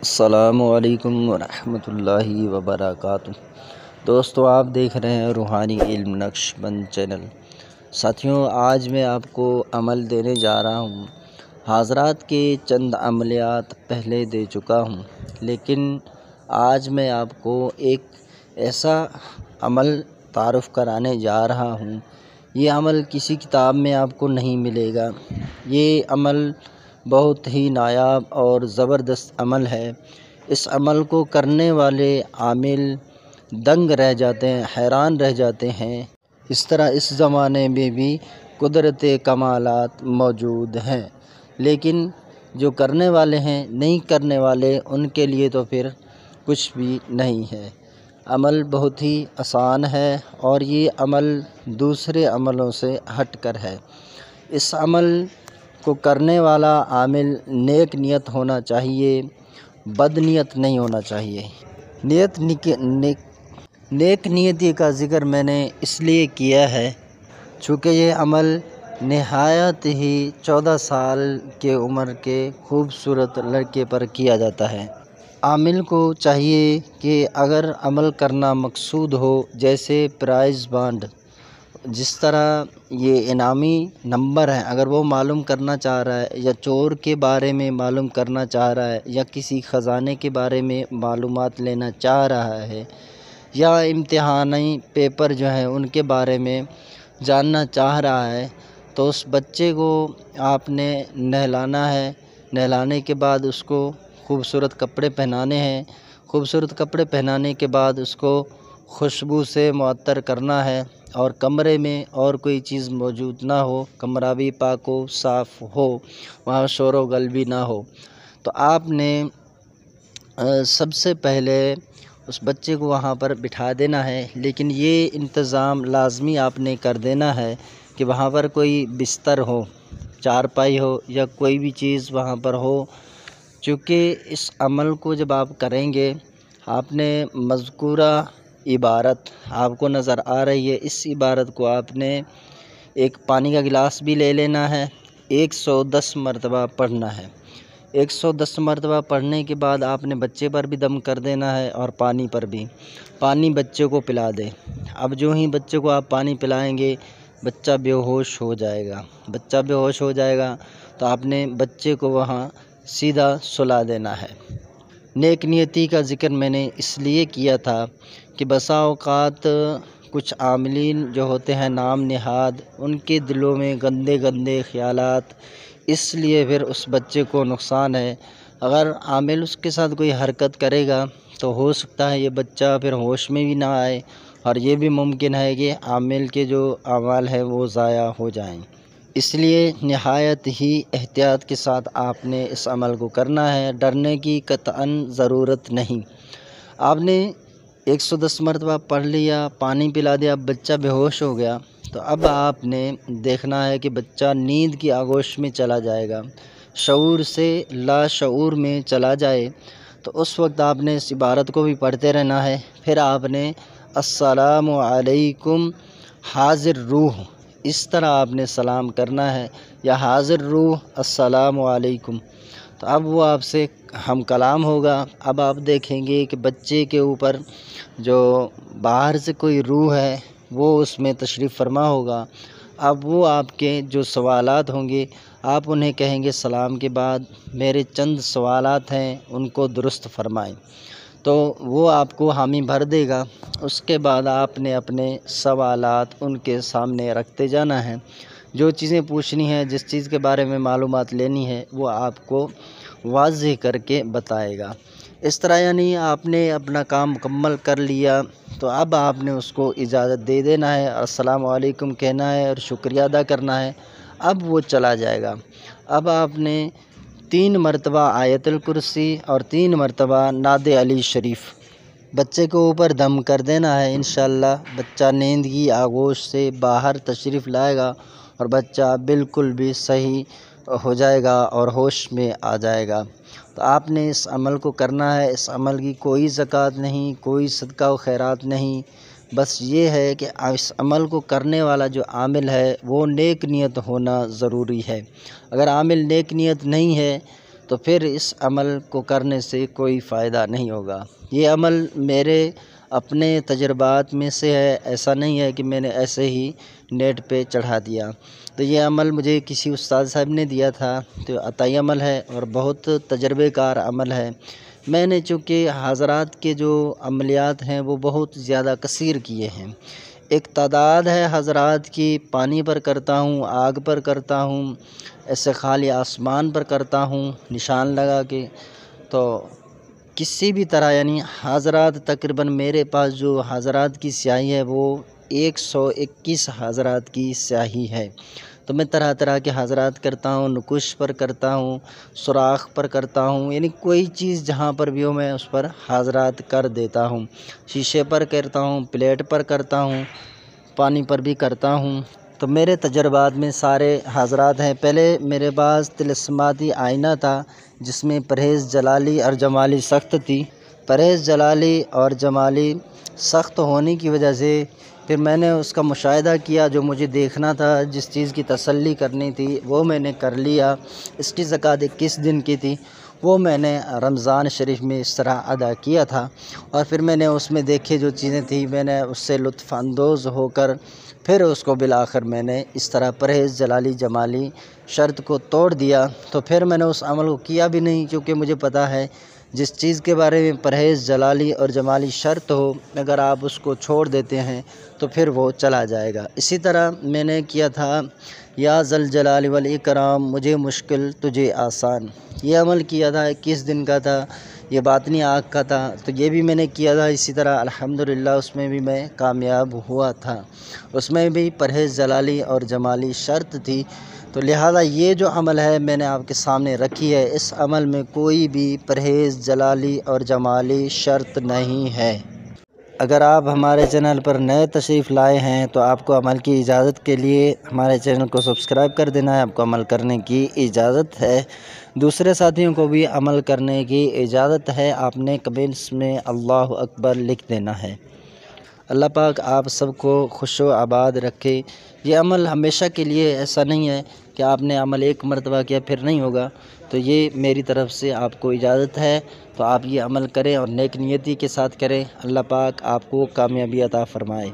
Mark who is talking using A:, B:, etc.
A: السلام علیکم ورحمۃ اللہ وبرکاتہ۔ دوستو، آپ دیکھ رہے ہیں روحانی علم نقش بند چینل۔ ساتھیوں، آج میں آپ کو عمل دینے جا رہا ہوں۔ حاضرات کے چند عملیات پہلے دے چکا ہوں، لیکن آج میں آپ کو ایک ایسا عمل تعارف کرانے جا رہا ہوں۔ یہ عمل کسی کتاب میں آپ کو نہیں ملے گا۔ یہ عمل بہت ہی نایاب اور زبردست عمل ہے۔ اس عمل کو کرنے والے عامل دنگ رہ جاتے ہیں، حیران رہ جاتے ہیں۔ اس طرح اس زمانے میں بھی قدرت کمالات موجود ہیں، لیکن جو کرنے والے ہیں، نہیں کرنے والے، ان کے لیے تو پھر کچھ بھی نہیں ہے۔ عمل بہت ہی آسان ہے اور یہ عمل دوسرے عملوں سے ہٹ کر ہے۔ اس عمل کو کرنے والا عامل نیک نیت ہونا چاہیے، بد نیت نہیں ہونا چاہیے۔ نیک نیتی کا ذکر میں نے اس لیے کیا ہے چونکہ یہ عمل نہایت ہی 14 سال کے عمر کے خوبصورت لڑکے پر کیا جاتا ہے۔ عامل کو چاہیے کہ اگر عمل کرنا مقصود ہو، جیسے پرائز بانڈ، جس طرح یہ انعامی نمبر ہے، اگر وہ معلوم کرنا چاہ رہا ہے، یا چور کے بارے میں معلوم کرنا چاہ رہا ہے، یا کسی خزانے کے بارے میں معلومات لینا چاہ رہا ہے، یا امتحانی پیپر جو ہیں ان کے بارے میں جاننا چاہ رہا ہے، تو اس بچے کو آپ نے نہلانا ہے۔ نہلانے کے بعد اس کو خوبصورت کپڑے پہنانے ہیں۔ خوبصورت کپڑے پہنانے کے بعد اس کو خوشبو سے معطر کرنا ہے، اور کمرے میں اور کوئی چیز موجود نہ ہو، کمرہ بھی پاک و صاف ہو، وہاں شور و غل بھی نہ ہو۔ تو آپ نے سب سے پہلے اس بچے کو وہاں پر بٹھا دینا ہے، لیکن یہ انتظام لازمی آپ نے کر دینا ہے کہ وہاں پر کوئی بستر ہو، چارپائی ہو، یا کوئی بھی چیز وہاں پر ہو، چونکہ اس عمل کو جب آپ کریں گے، آپ نے مذکورہ عبارت آپ کو نظر آ رہی ہے، اس عبارت کو آپ نے ایک پانی کا گلاس بھی لے لینا ہے، 110 مرتبہ پڑھنا ہے۔ 110 مرتبہ پڑھنے کے بعد آپ نے بچے پر بھی دم کر دینا ہے اور پانی پر بھی۔ پانی بچے کو پلا دیں۔ اب جو ہی بچے کو آپ پانی پلائیں گے، بچہ بے ہوش ہو جائے گا۔ بچہ بے ہوش ہو جائے گا تو آپ نے بچے کو وہاں سیدھا سلا دینا ہے۔ نیک نیتی کا ذکر میں نے اس لیے کیا تھا کہ بسا اوقات کچھ عاملین جو ہوتے ہیں نام نہاد، ان کے دلوں میں گندے گندے خیالات، اس لیے پھر اس بچے کو نقصان ہے۔ اگر عامل اس کے ساتھ کوئی حرکت کرے گا تو ہو سکتا ہے یہ بچہ پھر ہوش میں بھی نہ آئے، اور یہ بھی ممکن ہے کہ عامل کے جو اعمال ہیں وہ ضائع ہو جائیں۔ اس لیے نہایت ہی احتیاط کے ساتھ آپ نے اس عمل کو کرنا ہے۔ ڈرنے کی قطعاً ضرورت نہیں۔ آپ نے 110 مرتبہ پڑھ لیا، پانی پلا دیا، بچہ بے ہوش ہو گیا، تو اب آپ نے دیکھنا ہے کہ بچہ نیند کی آغوش میں چلا جائے گا، شعور سے لا شعور میں چلا جائے، تو اس وقت آپ نے اس عبارت کو بھی پڑھتے رہنا ہے۔ پھر آپ نے السلام علیکم حاضر روح، اس طرح آپ نے سلام کرنا ہے، یا حاضر روح السلام علیکم، تو اب وہ آپ سے ہم کلام ہوگا۔ اب آپ دیکھیں گے کہ بچے کے اوپر جو باہر سے کوئی روح ہے وہ اس میں تشریف فرما ہوگا۔ اب وہ آپ کے جو سوالات ہوں گے، آپ انہیں کہیں گے سلام کے بعد میرے چند سوالات ہیں، ان کو درست فرمائیں، تو وہ آپ کو حامی بھر دے گا۔ اس کے بعد آپ نے اپنے سوالات ان کے سامنے رکھتے جانا ہے۔ جو چیزیں پوچھنی ہیں، جس چیز کے بارے میں معلومات لینی ہے، وہ آپ کو واضح کر کے بتائے گا۔ اس طرح یعنی آپ نے اپنا کام مکمل کر لیا، تو اب آپ نے اس کو اجازت دے دینا ہے، السلام علیکم کہنا ہے اور شکریہ ادا کرنا ہے۔ اب وہ چلا جائے گا۔ اب آپ نے 3 مرتبہ آیت الکرسی اور 3 مرتبہ نعت علی شریف بچے کے اوپر دم کر دینا ہے۔ انشاءاللہ بچہ نیند کی آغوش سے باہر تشریف لائے گا اور بچہ بالکل بھی صحیح ہو جائے گا اور ہوش میں آ جائے گا۔ تو آپ نے اس عمل کو کرنا ہے۔ اس عمل کی کوئی زکوٰۃ نہیں، کوئی صدقہ و خیرات نہیں، بس یہ ہے کہ اس عمل کو کرنے والا جو عامل ہے وہ نیک نیت ہونا ضروری ہے۔ اگر عامل نیک نیت نہیں ہے تو پھر اس عمل کو کرنے سے کوئی فائدہ نہیں ہوگا۔ یہ عمل میرے اپنے تجربات میں سے ہے، ایسا نہیں ہے کہ میں نے ایسے ہی نیٹ پہ چڑھا دیا۔ تو یہ عمل مجھے کسی استاد صاحب نے دیا تھا، تو عطائی عمل ہے اور بہت تجربے کار عمل ہے۔ میں نے چونکہ حضرات کے جو عملیات ہیں وہ بہت زیادہ کثیر کیے ہیں۔ ایک تعداد ہے حضرات کی، پانی پر کرتا ہوں، آگ پر کرتا ہوں، ایسے خالی آسمان پر کرتا ہوں نشان لگا کے، تو کسی بھی طرح یعنی حضرات تقریباً میرے پاس جو حضرات کی سیاہی ہے وہ 121 حضرات کی سیاہی ہے۔ تو میں طرح طرح کے حضرات کرتا ہوں، نقوش پر کرتا ہوں، سوراخ پر کرتا ہوں، یعنی کوئی چیز جہاں پر بھی ہو میں اس پر حضرات کر دیتا ہوں۔ شیشے پر کرتا ہوں، پلیٹ پر کرتا ہوں، پانی پر بھی کرتا ہوں۔ تو میرے تجربات میں سارے حضرات ہیں۔ پہلے میرے پاس طلسماتی آئینہ تھا جس میں پرہیز جلالی اور جمالی سخت تھی۔ پرہیز جلالی اور جمالی سخت ہونے کی وجہ سے پھر میں نے اس کا مشاہدہ کیا، جو مجھے دیکھنا تھا، جس چیز کی تسلی کرنی تھی وہ میں نے کر لیا۔ اس کی زکوٰۃ 21 دن کی تھی، وہ میں نے رمضان شریف میں اس طرح ادا کیا تھا، اور پھر میں نے اس میں دیکھے جو چیزیں تھیں میں نے اس سے لطف اندوز ہو کر پھر اس کو بالآخر میں نے اس طرح پرہیز جلالی جمالی شرط کو توڑ دیا۔ تو پھر میں نے اس عمل کو کیا بھی نہیں، کیونکہ مجھے پتہ ہے جس چیز کے بارے میں پرہیز جلالی اور جمالی شرط ہو، اگر آپ اس کو چھوڑ دیتے ہیں تو پھر وہ چلا جائے گا۔ اسی طرح میں نے کیا تھا یا ذل جلال والاکرام مجھے مشکل تجھے آسان، یہ عمل کیا تھا، 21 دن کا تھا، یہ باطنی آگ کا تھا، تو یہ بھی میں نے کیا تھا۔ اسی طرح الحمدللہ اس میں بھی میں کامیاب ہوا تھا، اس میں بھی پرہیز جلالی اور جمالی شرط تھی۔ تو لہٰذا یہ جو عمل ہے میں نے آپ کے سامنے رکھی ہے، اس عمل میں کوئی بھی پرہیز جلالی اور جمالی شرط نہیں ہے۔ اگر آپ ہمارے چینل پر نئے تشریف لائے ہیں تو آپ کو عمل کی اجازت کے لیے ہمارے چینل کو سبسکرائب کر دینا ہے، آپ کو عمل کرنے کی اجازت ہے۔ دوسرے ساتھیوں کو بھی عمل کرنے کی اجازت ہے، آپ نے کمنٹس میں اللہ اکبر لکھ دینا ہے۔ اللہ پاک آپ سب کو خوش و آباد رکھے۔ یہ عمل ہمیشہ کے لیے، ایسا نہیں ہے کہ آپ نے عمل ایک مرتبہ کیا پھر نہیں ہوگا، تو یہ میری طرف سے آپ کو اجازت ہے، تو آپ یہ عمل کریں اور نیک نیتی کے ساتھ کریں۔ اللہ پاک آپ کو کامیابی عطا فرمائے۔